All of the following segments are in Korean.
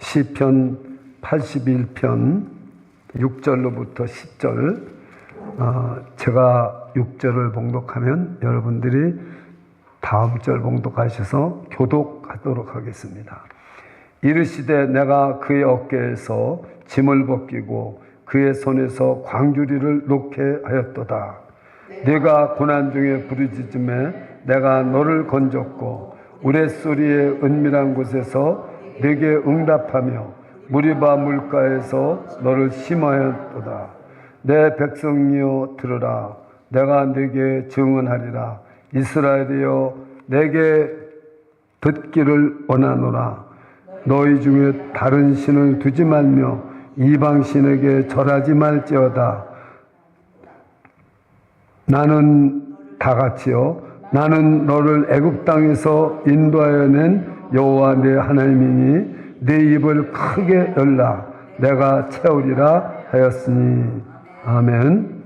시편 81편 6절로부터 10절, 제가 6절을 봉독하면 여러분들이 다음 절 봉독하셔서 교독하도록 하겠습니다. 이르시되 내가 그의 어깨에서 짐을 벗기고 그의 손에서 광주리를 놓게 하였도다. 네가 고난 중에 부르짖음에 내가 너를 건졌고 우레소리의 은밀한 곳에서 네게 응답하며 무리바 물가에서 너를 심하였도다. 내 백성이여 들으라. 내가 네게 증언하리라. 이스라엘이여 내게 듣기를 원하노라. 너희 중에 다른 신을 두지 말며 이방 신에게 절하지 말지어다. 나는 다같이요 나는 너를 애굽 땅에서 인도하여 낸 여호와 내 하나님이니 내 입을 크게 열라 내가 채우리라 하였으니. 아멘.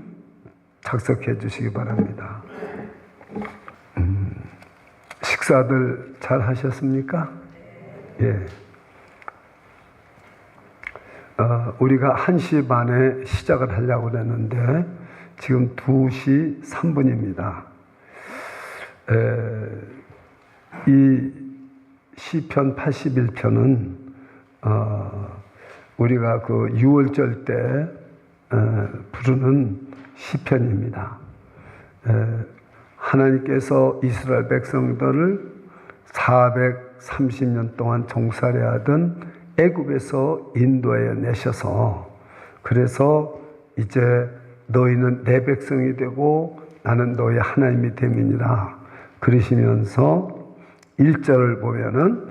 작석해 주시기 바랍니다. 식사들 잘 하셨습니까? 예. 우리가 1시 반에 시작을 하려고 그랬는데 지금 2시 3분입니다. 이 시편 81편은 우리가 그 6월절 때 부르는 시편입니다. 하나님께서 이스라엘 백성들을 430년 동안 종살이 하던 애굽에서 인도해 내셔서, 그래서 이제 너희는 내 백성이 되고 나는 너희 하나님이 됨이니라 그러시면서 1절을 보면은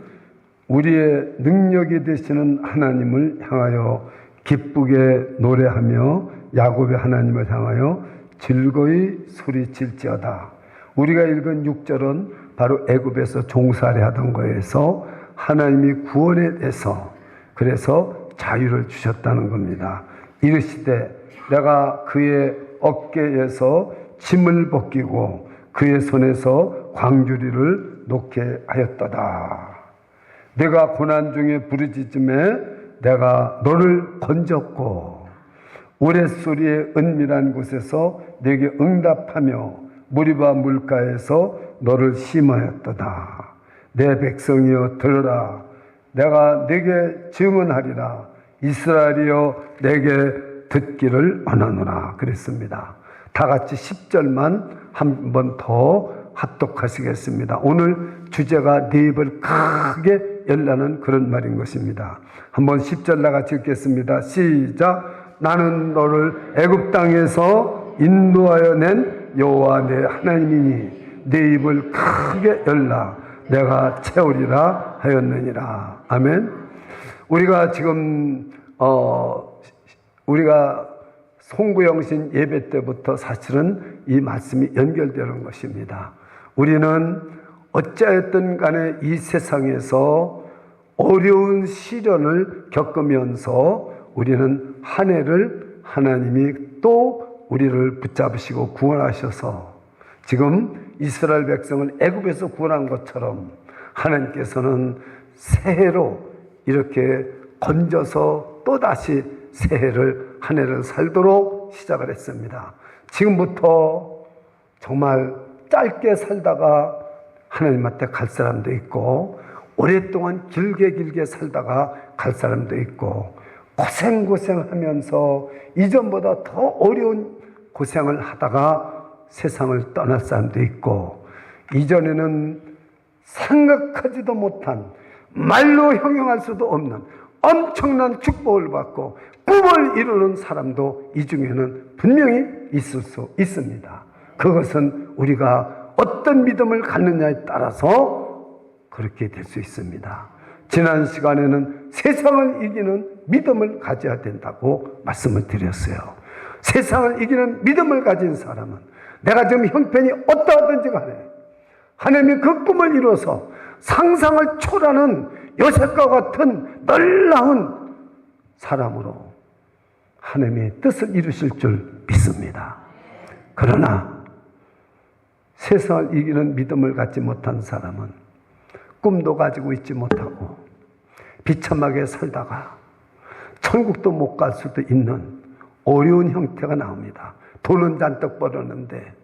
우리의 능력이 되시는 하나님을 향하여 기쁘게 노래하며 야곱의 하나님을 향하여 즐거이 소리칠지어다. 우리가 읽은 6절은 바로 애굽에서 종살이 하던 거에서 하나님이 구원에 대해서, 그래서 자유를 주셨다는 겁니다. 이르시되 내가 그의 어깨에서 짐을 벗기고 그의 손에서 광주리를 놓게 하였도다. 내가 고난 중에 부르짖음에 내가 너를 건졌고 우레소리의 은밀한 곳에서 네게 응답하며 무리바 물가에서 너를 심하였도다. 내 백성이여 들으라. 내가 네게 증언하리라. 이스라엘이여 내게 듣기를 원하노라 그랬습니다. 다 같이 10절만 한 번 더 합독하시겠습니다. 오늘 주제가 네 입을 크게 열라는 그런 말인 것입니다. 한번 10절 나같이 읽겠습니다. 시작. 나는 너를 애굽 땅에서 인도하여 낸 여호와 내 하나님이니 네 입을 크게 열라 내가 채우리라 하였느니라. 아멘. 우리가 지금 우리가 송구영신 예배 때부터 사실은 이 말씀이 연결되는 것입니다. 우리는 어찌하였든 간에 이 세상에서 어려운 시련을 겪으면서 우리는 한 해를 하나님이 또 우리를 붙잡으시고 구원하셔서 지금 이스라엘 백성을 애굽에서 구원한 것처럼 하나님께서는 새해로 이렇게 건져서 또다시 새해를 한 해를 살도록 시작을 했습니다. 지금부터 정말 짧게 살다가 하나님한테 갈 사람도 있고 오랫동안 길게 살다가 갈 사람도 있고 고생하면서 이전보다 더 어려운 고생을 하다가 세상을 떠날 사람도 있고 이전에는 생각하지도 못한 말로 형용할 수도 없는 엄청난 축복을 받고 꿈을 이루는 사람도 이 중에는 분명히 있을 수 있습니다. 그것은 우리가 어떤 믿음을 갖느냐에 따라서 그렇게 될 수 있습니다. 지난 시간에는 세상을 이기는 믿음을 가져야 된다고 말씀을 드렸어요. 세상을 이기는 믿음을 가진 사람은 내가 지금 형편이 어떠하든지 간에 하나님이 그 꿈을 이루어서 상상을 초월하는 요셉과 같은 놀라운 사람으로 하나님의 뜻을 이루실 줄 믿습니다. 그러나 세상을 이기는 믿음을 갖지 못한 사람은 꿈도 가지고 있지 못하고 비참하게 살다가 천국도 못 갈 수도 있는 어려운 형태가 나옵니다. 돈은 잔뜩 벌었는데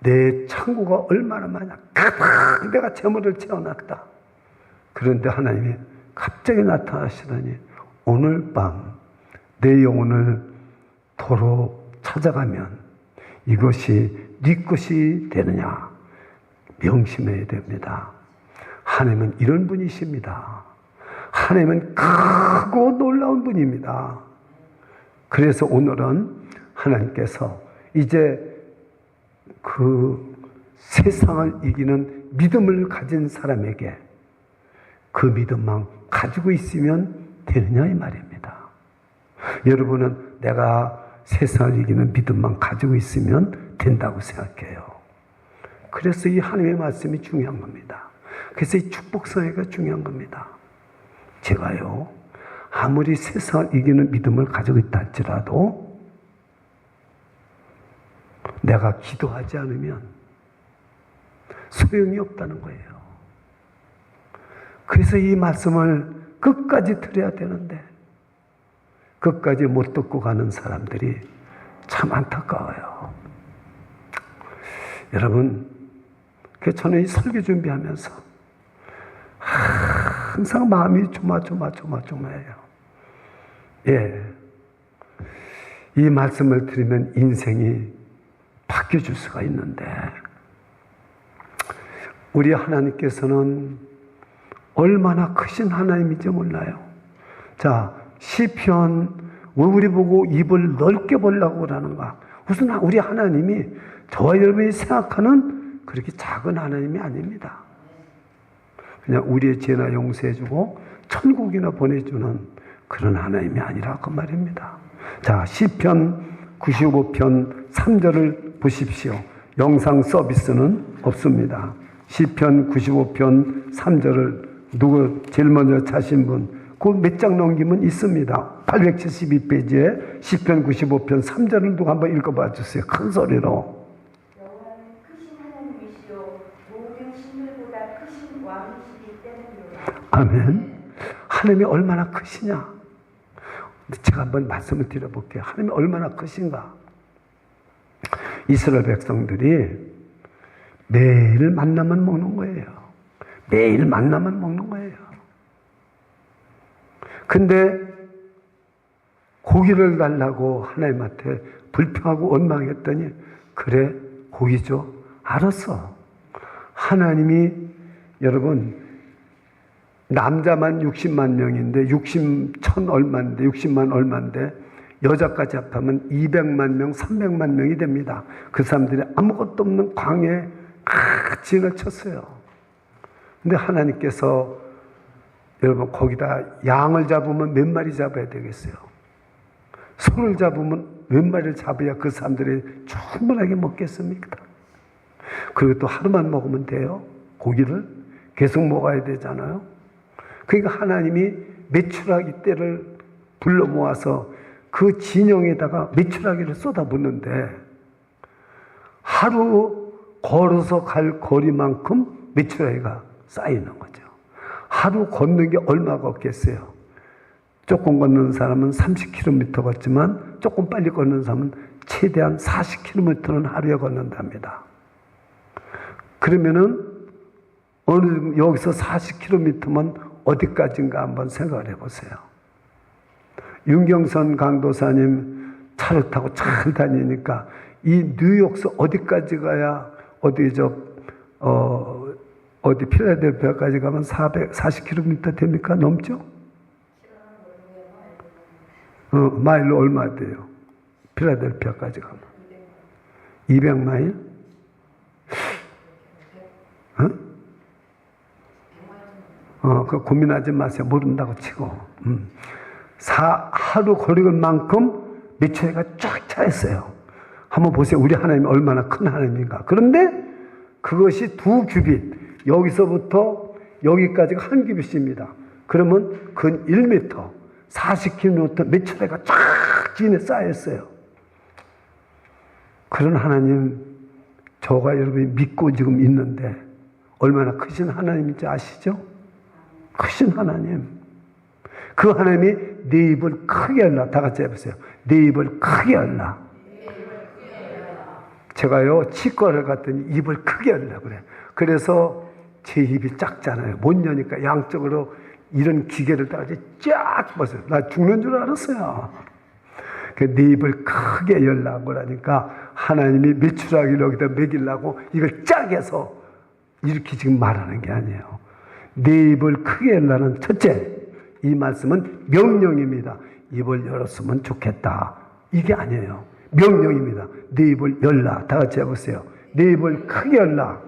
내 창고가 얼마나 많아. 가만 내가 재물을 채워놨다. 그런데 하나님이 갑자기 나타나시더니 오늘 밤 내 영혼을 도로 찾아가면 이것이 네 것이 되느냐 명심해야 됩니다. 하나님은 이런 분이십니다. 하나님은 크고 놀라운 분입니다. 그래서 오늘은 하나님께서 이제 그 세상을 이기는 믿음을 가진 사람에게 그 믿음만 가지고 있으면 되느냐 이 말입니다. 여러분은 내가 세상을 이기는 믿음만 가지고 있으면 된다고 생각해요. 그래서 이 하나님의 말씀이 중요한 겁니다. 그래서 이 축복성회가 중요한 겁니다. 제가요, 아무리 세상을 이기는 믿음을 가지고 있다 할지라도 내가 기도하지 않으면 소용이 없다는 거예요. 그래서 이 말씀을 끝까지 들어야 되는데 끝까지 못 듣고 가는 사람들이 참 안타까워요. 여러분, 저는 이 설교 준비하면서 항상 마음이 조마조마해요. 예. 이 말씀을 들으면 인생이 바뀌어질 수가 있는데, 우리 하나님께서는 얼마나 크신 하나님인지 몰라요. 자, 시편, 왜 우리 보고 입을 넓게 벌라고 그러는가? 무슨 우리 하나님이 저와 여러분이 생각하는 그렇게 작은 하나님이 아닙니다. 그냥 우리의 죄나 용서해주고 천국이나 보내주는 그런 하나님이 아니라 그 말입니다. 자, 시편 95편 3절을 보십시오. 영상 서비스는 없습니다. 시편 95편 3절을 누구 제일 먼저 차신 분, 그 몇 장 넘기면 있습니다. 872페이지에 시편 95편 3절을 누가 한번 읽어봐 주세요. 큰 소리로. 여호와는 크신 하나님이시요 모든 신들보다 크신 왕이시기 때문이로다. 아멘. 하나님이 얼마나 크시냐? 제가 한번 말씀을 드려볼게요. 하나님이 얼마나 크신가? 이스라엘 백성들이 매일 만나만 먹는 거예요. 매일 만나만 먹는 거예요. 근데 고기를 달라고 하나님한테 불평하고 원망했더니 그래 고기죠. 알았어. 하나님이 여러분 남자만 60만 명인데 60천 얼마인데 60만 얼마인데 여자까지 합하면 200만 명 300만 명이 됩니다. 그 사람들이 아무것도 없는 광야에 진을 쳤어요. 근데 하나님께서 여러분 거기다 양을 잡으면 몇 마리 잡아야 되겠어요? 소를 잡으면 몇 마리를 잡아야 그 사람들이 충분하게 먹겠습니까? 그리고 또 하루만 먹으면 돼요? 고기를 계속 먹어야 되잖아요. 그러니까 하나님이 메추라기 떼를 불러 모아서 그 진영에다가 메추라기를 쏟아붓는데 하루 걸어서 갈 거리만큼 메추라기가 쌓이는 거죠. 하루 걷는 게 얼마가 없겠어요. 조금 걷는 사람은 30km 걷지만 조금 빨리 걷는 사람은 최대한 40km는 하루에 걷는답니다. 그러면은 어느 여기서 40km면 어디까지인가 한번 생각을 해보세요. 윤경선 강도사님 차를 타고 잘 다니니까 이 뉴욕서 어디까지 가야 어디 필라델피아까지 가면 440km 됩니까? 넘죠? 마일로 얼마 돼요? 필라델피아까지 가면 200마일? 그 고민하지 마세요. 모른다고 치고. 하루 걸을 만큼 메추라기가 쫙 차있어요. 한번 보세요. 우리 하나님이 얼마나 큰 하나님인가. 그런데 그것이 2규빗, 여기서부터 여기까지가 1규빗입니다. 그러면 근 1m, 40km 메추라기가 쫙 진에 쌓였어요. 그런 하나님, 저가 여러분이 믿고 지금 있는데 얼마나 크신 하나님인지 아시죠? 크신 하나님. 그 하나님이 네 입을 크게 열라. 다 같이 해보세요. 네 입을 크게 열라. 제가요, 치과를 갔더니 입을 크게 열라 그래. 그래서 제 입이 작잖아요. 못 여니까 양쪽으로 이런 기계를 따가지고 쫙 벗어요. 나 죽는 줄 알았어요. 네 입을 크게 열라고 그러니까 하나님이 메추라기를 여기다 먹이려고 이걸 쫙 해서 이렇게 지금 말하는 게 아니에요. 네 입을 크게 열라는 첫째, 이 말씀은 명령입니다. 입을 열었으면 좋겠다. 이게 아니에요. 명령입니다. 네 입을 열라. 다 같이 해보세요. 네 입을 크게 열라.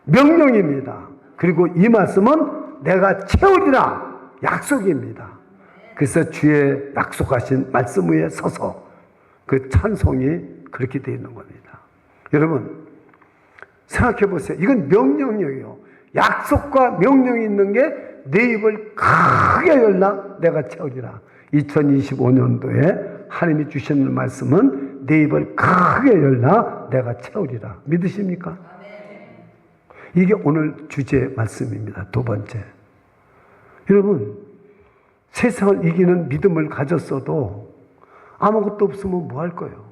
명령입니다. 그리고 이 말씀은 내가 채우리라. 약속입니다. 그래서 주의 약속하신 말씀 위에 서서 그 찬송이 그렇게 되어 있는 겁니다. 여러분 생각해 보세요. 이건 명령이에요. 약속과 명령이 있는 게 내 입을 크게 열라 내가 채우리라. 2025년도에 하나님이 주시는 말씀은 내 입을 크게 열라 내가 채우리라. 믿으십니까? 이게 오늘 주제의 말씀입니다. 두 번째, 여러분 세상을 이기는 믿음을 가졌어도 아무것도 없으면 뭐 할 거예요?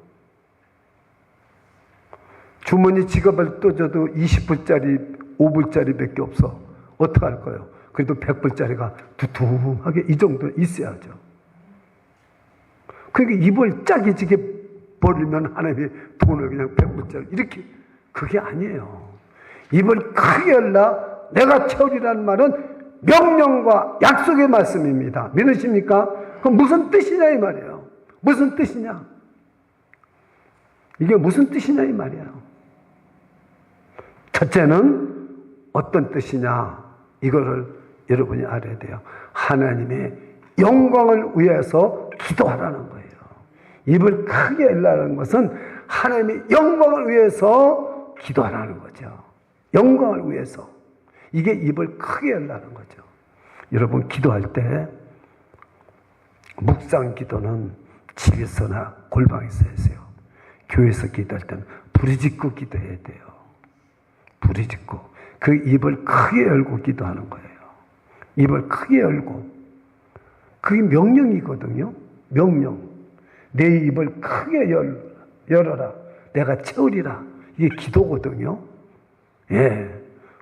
주머니 지갑을 떠줘도 20불짜리 5불짜리 밖에 없어. 어떻게 할 거예요? 그래도 100불짜리가 두툼하게 이 정도 있어야죠. 그러니까 입을 짜기지게 버리면 하나님이 돈을 그냥 100불짜리 이렇게, 그게 아니에요. 입을 크게 열라 내가 채우리라는 말은 명령과 약속의 말씀입니다. 믿으십니까? 그럼 무슨 뜻이냐 이 말이에요. 무슨 뜻이냐? 이게 무슨 뜻이냐 이 말이에요. 첫째는 어떤 뜻이냐, 이거를 여러분이 알아야 돼요. 하나님의 영광을 위해서 기도하라는 거예요. 입을 크게 열라는 것은 하나님의 영광을 위해서 기도하라는 거죠. 영광을 위해서. 이게 입을 크게 열라는 거죠. 여러분 기도할 때 묵상 기도는 집에서나 골방에서 하세요. 교회에서 기도할 때는 부르짖고 기도해야 돼요. 부르짖고 그 입을 크게 열고 기도하는 거예요. 입을 크게 열고, 그게 명령이거든요. 명령. 내 입을 크게 열어라 내가 채우리라. 이게 기도거든요. 예,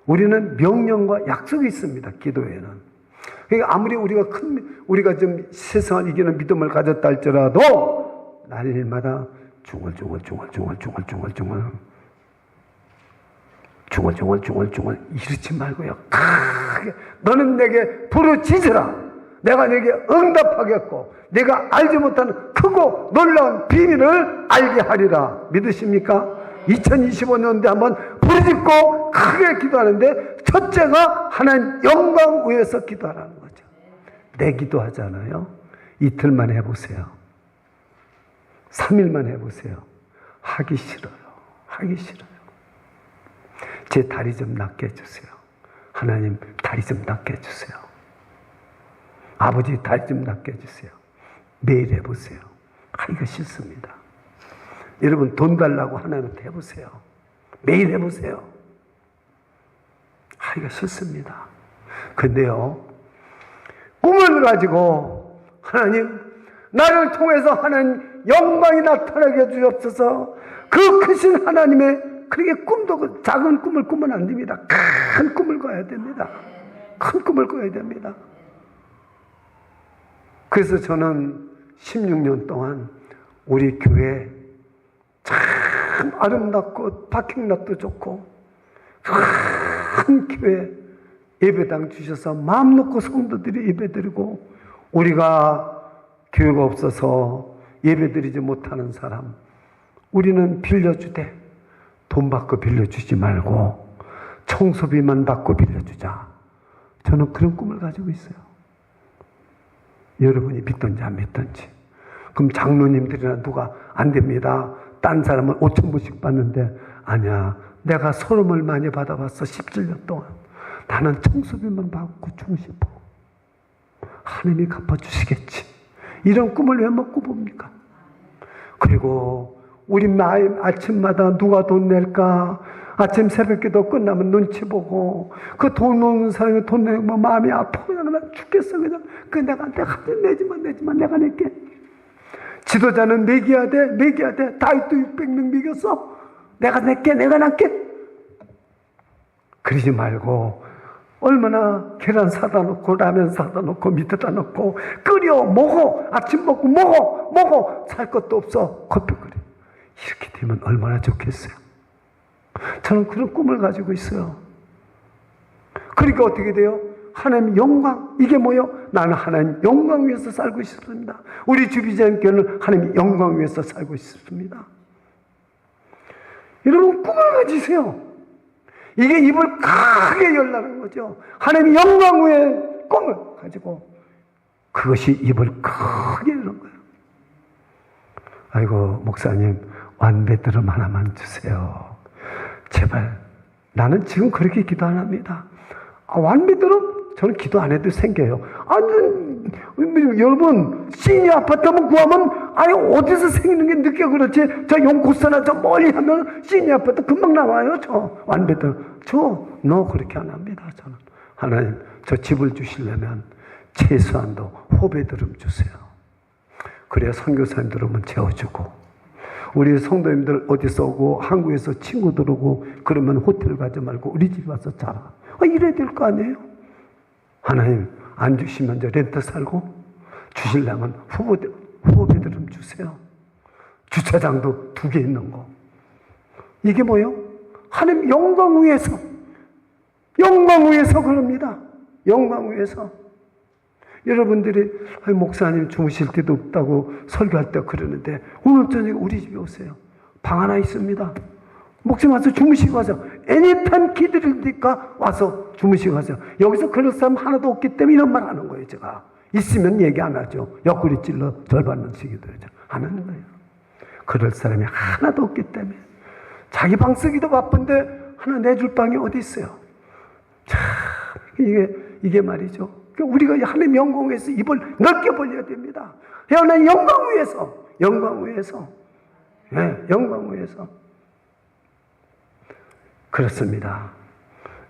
우리는 명령과 약속이 있습니다. 기도에는. 그러니까 아무리 우리가 좀 세상을 이기는 믿음을 가졌다 할지라도 날마다 중얼중얼 이러지 말고요. 크게 너는 내게 부르짖으라. 내가 내게 응답하겠고 내가 알지 못하는 크고 놀라운 비밀을 알게 하리라. 믿으십니까? 2025년도에 한번 부르짖고 크게 기도하는데 첫째가 하나님 영광 위해서 기도하라는 거죠. 내 기도하잖아요. 이틀만 해보세요. 3일만 해보세요. 하기 싫어요. 하기 싫어요. 제 다리 좀 낫게 해주세요. 하나님 다리 좀 낫게 해주세요. 아버지 다리 좀 낫게 해주세요. 매일 해보세요. 하기가 싫습니다. 여러분 돈 달라고 하나님한테 해보세요. 매일 해보세요. 하기가 싫습니다. 근데요, 꿈을 가지고 하나님 나를 통해서 하나님 영광이 나타나게 해주옵소서. 그 크신 하나님의 그렇게 꿈도 작은 꿈을 꾸면 안 됩니다. 큰 꿈을 꿔야 됩니다. 큰 꿈을 꿔야 됩니다. 그래서 저는 16년 동안 우리 교회 참 아름답고 파킹락도 좋고 큰 교회 예배당 주셔서 마음 놓고 성도들이 예배드리고, 우리가 교회가 없어서 예배드리지 못하는 사람 우리는 빌려주되 돈 받고 빌려주지 말고 청소비만 받고 빌려주자. 저는 그런 꿈을 가지고 있어요. 여러분이 믿든지 안 믿든지. 그럼 장로님들이나 누가 안 됩니다. 딴 사람은 5,000불씩 받는데, 아니야, 내가 소름을 많이 받아봤어. 17년 동안 나는 청소비만 받고 주고 싶어. 하나님이 갚아주시겠지. 이런 꿈을 왜 못 꿔봅니까? 그리고 우리 아침마다 누가 돈 낼까? 아침 새벽기도 끝나면 눈치 보고 그 돈 없는 사람이 돈 내면 마음이 아프고 그냥 나 죽겠어. 그냥 내가 내지만 내가 낼게. 지도자는 매겨야 돼. 다윗도 600명 매겼어. 내가 낼게. 그러지 말고 얼마나 계란 사다 놓고 라면 사다 놓고 밑에다 놓고 끓여 먹어. 아침 먹고 먹어. 살 것도 없어. 커피 끓여. 이렇게 되면 얼마나 좋겠어요. 저는 그런 꿈을 가지고 있어요. 그러니까 어떻게 돼요? 하나님 영광. 이게 뭐요? 나는 하나님 영광 위에서 살고 있습니다. 우리 주비자님께는 하나님 영광 위에서 살고 있습니다. 여러분 꿈을 가지세요. 이게 입을 크게 열라는 거죠. 하나님 영광 위에 꿈을 가지고 그것이 입을 크게 여는 거예요. 아이고 목사님 완배드럼 하나만 주세요. 제발. 나는 지금 그렇게 기도 안 합니다. 완배드럼 저는 기도 안 해도 생겨요. 여러분 시니 아파트 한번 구하면 어디서 생기는 게 늦게 그렇지. 저 용코스나 저 멀리 하면 시니 아파트 금방 나와요. 저 완배드럼 너 그렇게 안 합니다. 저는 하나님 저 집을 주시려면 최소한도 호배드럼 주세요. 그래야 선교사님들 오면 재워주고 우리 성도님들 어디서 오고 한국에서 친구들 오고 그러면 호텔 가지 말고 우리 집 와서 자라. 이래야 될 거 아니에요. 하나님 안 주시면 저 렌트 살고 주시려면 후보비들은 주세요. 주차장도 2개 있는 거. 이게 뭐예요? 하나님 영광 위에서 그럽니다. 영광 위에서. 여러분들이 목사님 주무실 때도 없다고 설교할 때 그러는데 오늘 저녁에 우리 집에 오세요. 방 하나 있습니다. 목사님 와서 주무시고 가세요. 애니타임 기다리니까 와서 주무시고 가세요. 여기서 그럴 사람 하나도 없기 때문에 이런 말 하는 거예요. 제가 있으면 얘기 안 하죠. 옆구리 찔러 절받는 식이도 안 하는 거예요. 그럴 사람이 하나도 없기 때문에 자기 방 쓰기도 바쁜데 하나 내줄 방이 어디 있어요. 참 이게 말이죠. 우리가 하나님 영광 위에서 입을 넓게 벌려야 됩니다. 하나님 영광 위에서. 네, 영광 위에서. 그렇습니다.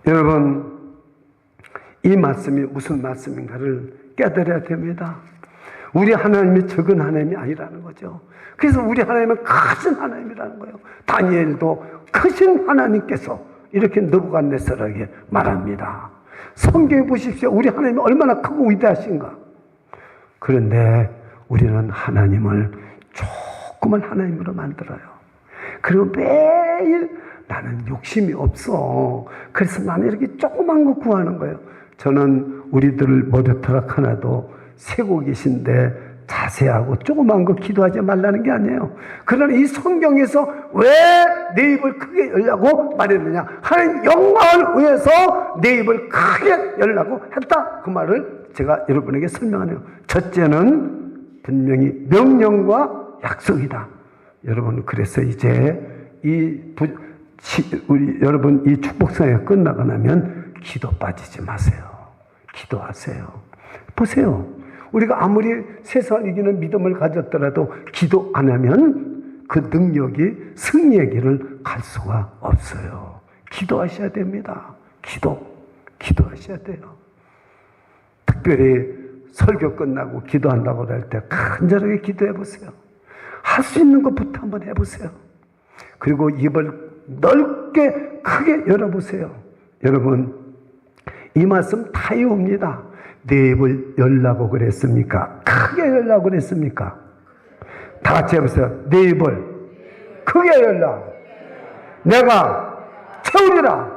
여러분, 이 말씀이 무슨 말씀인가를 깨달아야 됩니다. 우리 하나님이 적은 하나님이 아니라는 거죠. 그래서 우리 하나님은 크신 하나님이라는 거예요. 다니엘도 크신 하나님께서 이렇게 느부갓네살에게 말합니다. 성경에 보십시오. 우리 하나님이 얼마나 크고 위대하신가. 그런데 우리는 하나님을 조그만 하나님으로 만들어요. 그리고 매일 나는 욕심이 없어. 그래서 나는 이렇게 조그만 거 구하는 거예요. 저는 우리들 머리털락 하나도 세고 계신데 자세하고 조그만 거 기도하지 말라는 게 아니에요. 그러나 이 성경에서 왜 내 입을 크게 열라고 말했느냐. 하나님 영광을 위해서 내 입을 크게 열라고 했다. 그 말을 제가 여러분에게 설명하네요. 첫째는 분명히 명령과 약속이다. 여러분 그래서 이제 여러분 이 축복사회가 끝나고 나면 기도 빠지지 마세요. 기도하세요. 보세요. 우리가 아무리 세상을 이기는 믿음을 가졌더라도 기도 안 하면 그 능력이 승리의 길을 갈 수가 없어요. 기도하셔야 됩니다. 기도하셔야 돼요. 특별히 설교 끝나고 기도한다고 할 때 간절하게 기도해 보세요. 할 수 있는 것부터 한번 해보세요. 그리고 입을 넓게 크게 열어보세요. 여러분 이 말씀 다 외웁니다. 내 입을 열라고 그랬습니까? 크게 열라고 그랬습니까? 다 같이 해보세요. 내 입을 크게 열라. 내가 채우리라.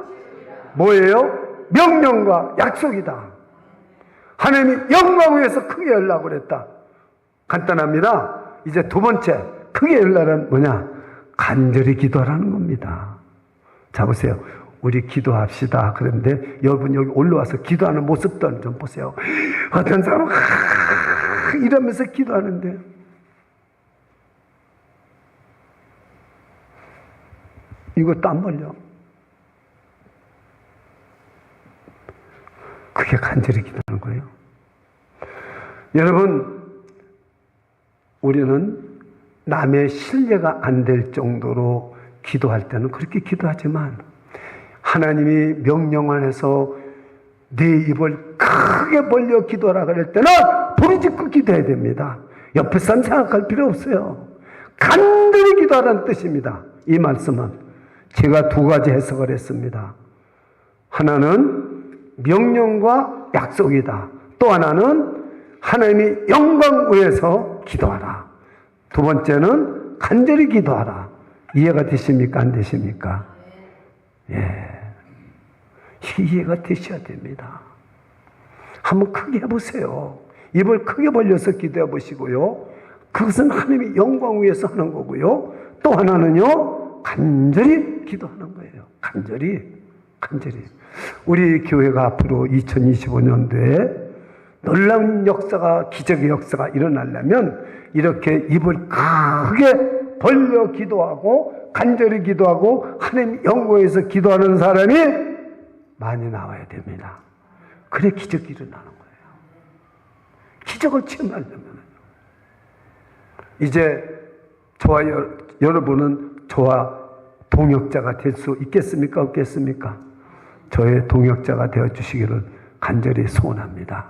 뭐예요? 명령과 약속이다. 하나님이 영광 위에서 크게 열라고 그랬다. 간단합니다. 이제 두 번째 크게 열라는 뭐냐? 간절히 기도하라는 겁니다. 자 보세요. 우리 기도합시다. 그런데 여러분 여기 올라와서 기도하는 모습들 좀 보세요. 어떤 사람은 이러면서 기도하는데 이것도 안 벌려. 그게 간절히 기도하는 거예요. 여러분 우리는 남의 신뢰가 안 될 정도로 기도할 때는 그렇게 기도하지만 하나님이 명령 안에서 네 입을 크게 벌려 기도하라 그럴 때는 부르짖고 기도해야 됩니다. 옆에 사람 생각할 필요 없어요. 간절히 기도하라는 뜻입니다. 이 말씀은 제가 두 가지 해석을 했습니다. 하나는 명령과 약속이다. 또 하나는 하나님의 영광 위에서 기도하라. 두 번째는 간절히 기도하라. 이해가 되십니까? 안 되십니까? 예. 이해가 되셔야 됩니다. 한번 크게 해보세요. 입을 크게 벌려서 기도해 보시고요. 그것은 하나님의 영광 위에서 하는 거고요. 또 하나는요, 간절히 기도하는 거예요. 간절히. 우리 교회가 앞으로 2025년도에 놀라운 역사가, 기적의 역사가 일어나려면 이렇게 입을 크게 벌려 기도하고 간절히 기도하고 하나님 영광에서 기도하는 사람이 많이 나와야 됩니다. 그래 기적이 일어나는 거예요. 기적을 체험하려면 이제 저와 여러분은 저와 동역자가 될 수 있겠습니까? 없겠습니까? 저의 동역자가 되어주시기를 간절히 소원합니다.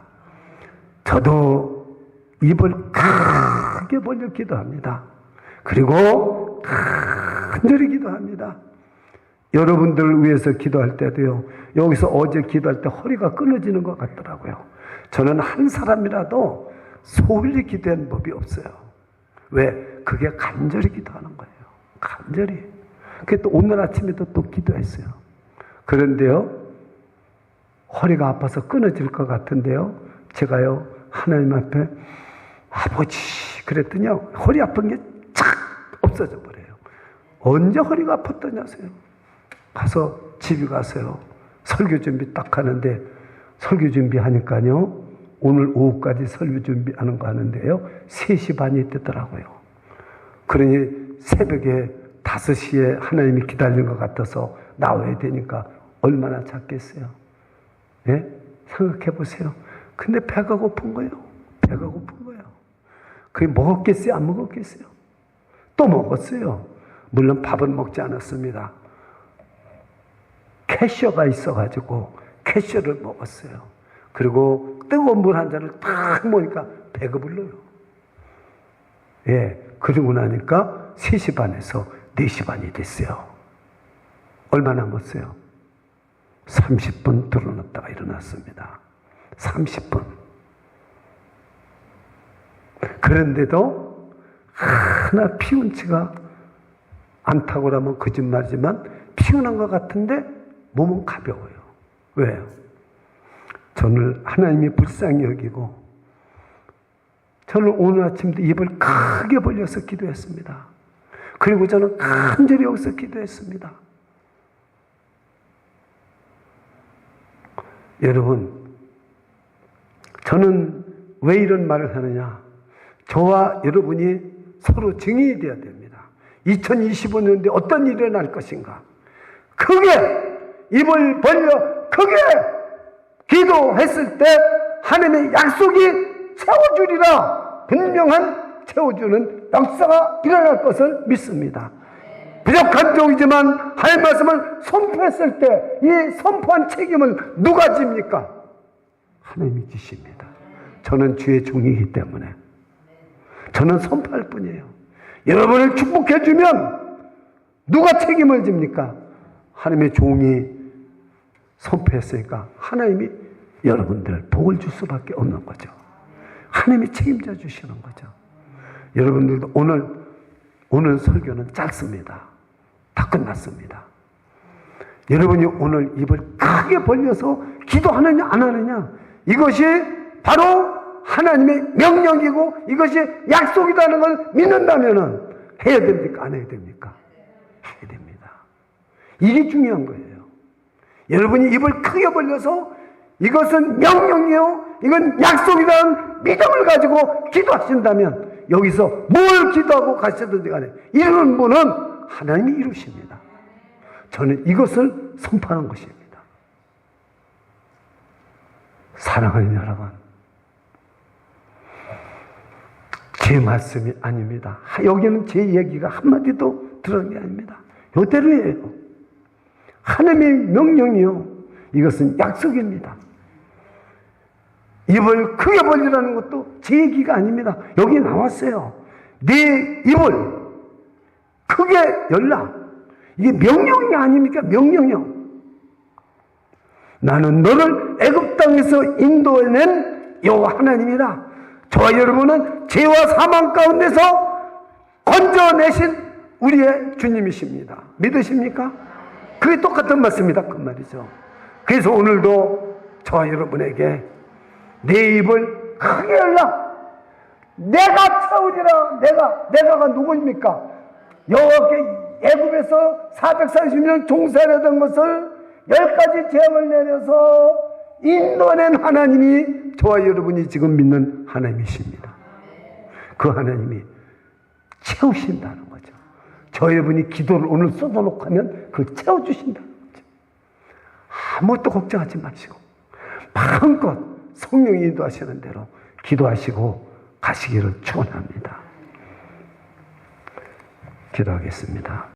저도 입을 크게 벌려 기도합니다. 그리고 간절히 기도합니다. 여러분들을 위해서 기도할 때도요, 여기서 어제 기도할 때 허리가 끊어지는 것 같더라고요. 저는 한 사람이라도 소홀히 기도한 법이 없어요. 왜? 그게 간절히 기도하는 거예요. 간절히. 그게 또 오늘 아침에도 또 기도했어요. 그런데요, 허리가 아파서 끊어질 것 같은데요, 제가요, 하나님 앞에 아버지 그랬더니요, 허리 아픈 게 착 없어져 버려요. 언제 허리가 아팠더냐세요. 가서 집에 가서요, 설교 준비 딱 하는데, 설교 준비하니까요, 오늘 오후까지 설교 준비하는 거 하는데요, 3시 반이 되더라고요. 그러니 새벽에 5시에 하나님이 기다리는 것 같아서 나와야 되니까 얼마나 작겠어요. 예? 생각해 보세요. 근데 배가 고픈 거예요. 배가 고픈 거예요. 그게 먹었겠어요? 안 먹었겠어요? 또 먹었어요. 물론 밥은 먹지 않았습니다. 캐셔가 있어가지고 캐셔를 먹었어요. 그리고 뜨거운 물 한 잔을 딱 먹으니까 배가 불러요. 예, 그러고 나니까 3시 반에서 4시 반이 됐어요. 얼마 남았어요? 30분 들어놨다가 일어났습니다. 30분. 그런데도 하나 피운치가 않다고 하면 거짓말이지만 피곤한 것 같은데 몸은 가벼워요. 왜요? 저는 하나님이 불쌍히 여기고 저는 오늘 아침도 입을 크게 벌려서 기도했습니다. 그리고 저는 간절히 여기서 기도했습니다. 여러분, 저는 왜 이런 말을 하느냐? 저와 여러분이 서로 증인이 되어야 됩니다. 2025년도에 어떤 일이 일어날 것인가? 크게 입을 벌려 크게 기도했을 때 하나님의 약속이 채워주리라. 분명한 채워주는 역사가 일어날 것을 믿습니다. 부족한 종이지만 하나님 말씀을 선포했을 때 이 선포한 책임을 누가 집니까? 하나님이 지십니다. 저는 주의 종이기 때문에 저는 선포할 뿐이에요. 여러분을 축복해 주면 누가 책임을 집니까? 하나님의 종이 선포했으니까 하나님이 여러분들 복을 줄 수밖에 없는 거죠. 하나님이 책임져 주시는 거죠. 여러분들도 오늘 설교는 짧습니다. 다 끝났습니다. 여러분이 오늘 입을 크게 벌려서 기도하느냐 안 하느냐, 이것이 바로 하나님의 명령이고 이것이 약속이라는 걸 믿는다면 해야 됩니까? 안 해야 됩니까? 해야 됩니다. 이게 중요한 거예요. 여러분이 입을 크게 벌려서 이것은 명령이요, 이건 약속이라는 믿음을 가지고 기도하신다면 여기서 뭘 기도하고 가시든지 간에 이루는 분은 하나님이 이루십니다. 저는 이것을 선포하는 것입니다. 사랑하는 여러분, 제 말씀이 아닙니다. 여기는 제 얘기가 한마디도 들어간 게 아닙니다. 이대로예요. 하나님의 명령이요. 이것은 약속입니다. 입을 크게 벌리라는 것도 제 얘기가 아닙니다. 여기 나왔어요. 네 입을 크게 열라. 이게 명령이 아닙니까? 명령이요. 나는 너를 애굽 땅에서 인도해낸 여호와 하나님이라. 저와 여러분은 죄와 사망 가운데서 건져내신 우리의 주님이십니다. 믿으십니까? 그게 똑같은 말씀이다 그 말이죠. 그래서 오늘도 저와 여러분에게 내 입을 크게 열라. 내가 채우리라. 내가가 누구입니까? 여호와께 애굽에서 440년 종살이하던 것을 10가지 재앙을 내려서 인도낸 하나님이 저와 여러분이 지금 믿는 하나님이십니다. 그 하나님이 채우신다는 거죠. 저 여러분이 기도를 오늘 쏟아놓고 하면 그 채워주신다는 거죠. 아무것도 걱정하지 마시고 마음껏 성령이 인도하시는 대로 기도하시고 가시기를 축원합니다. 기도하겠습니다.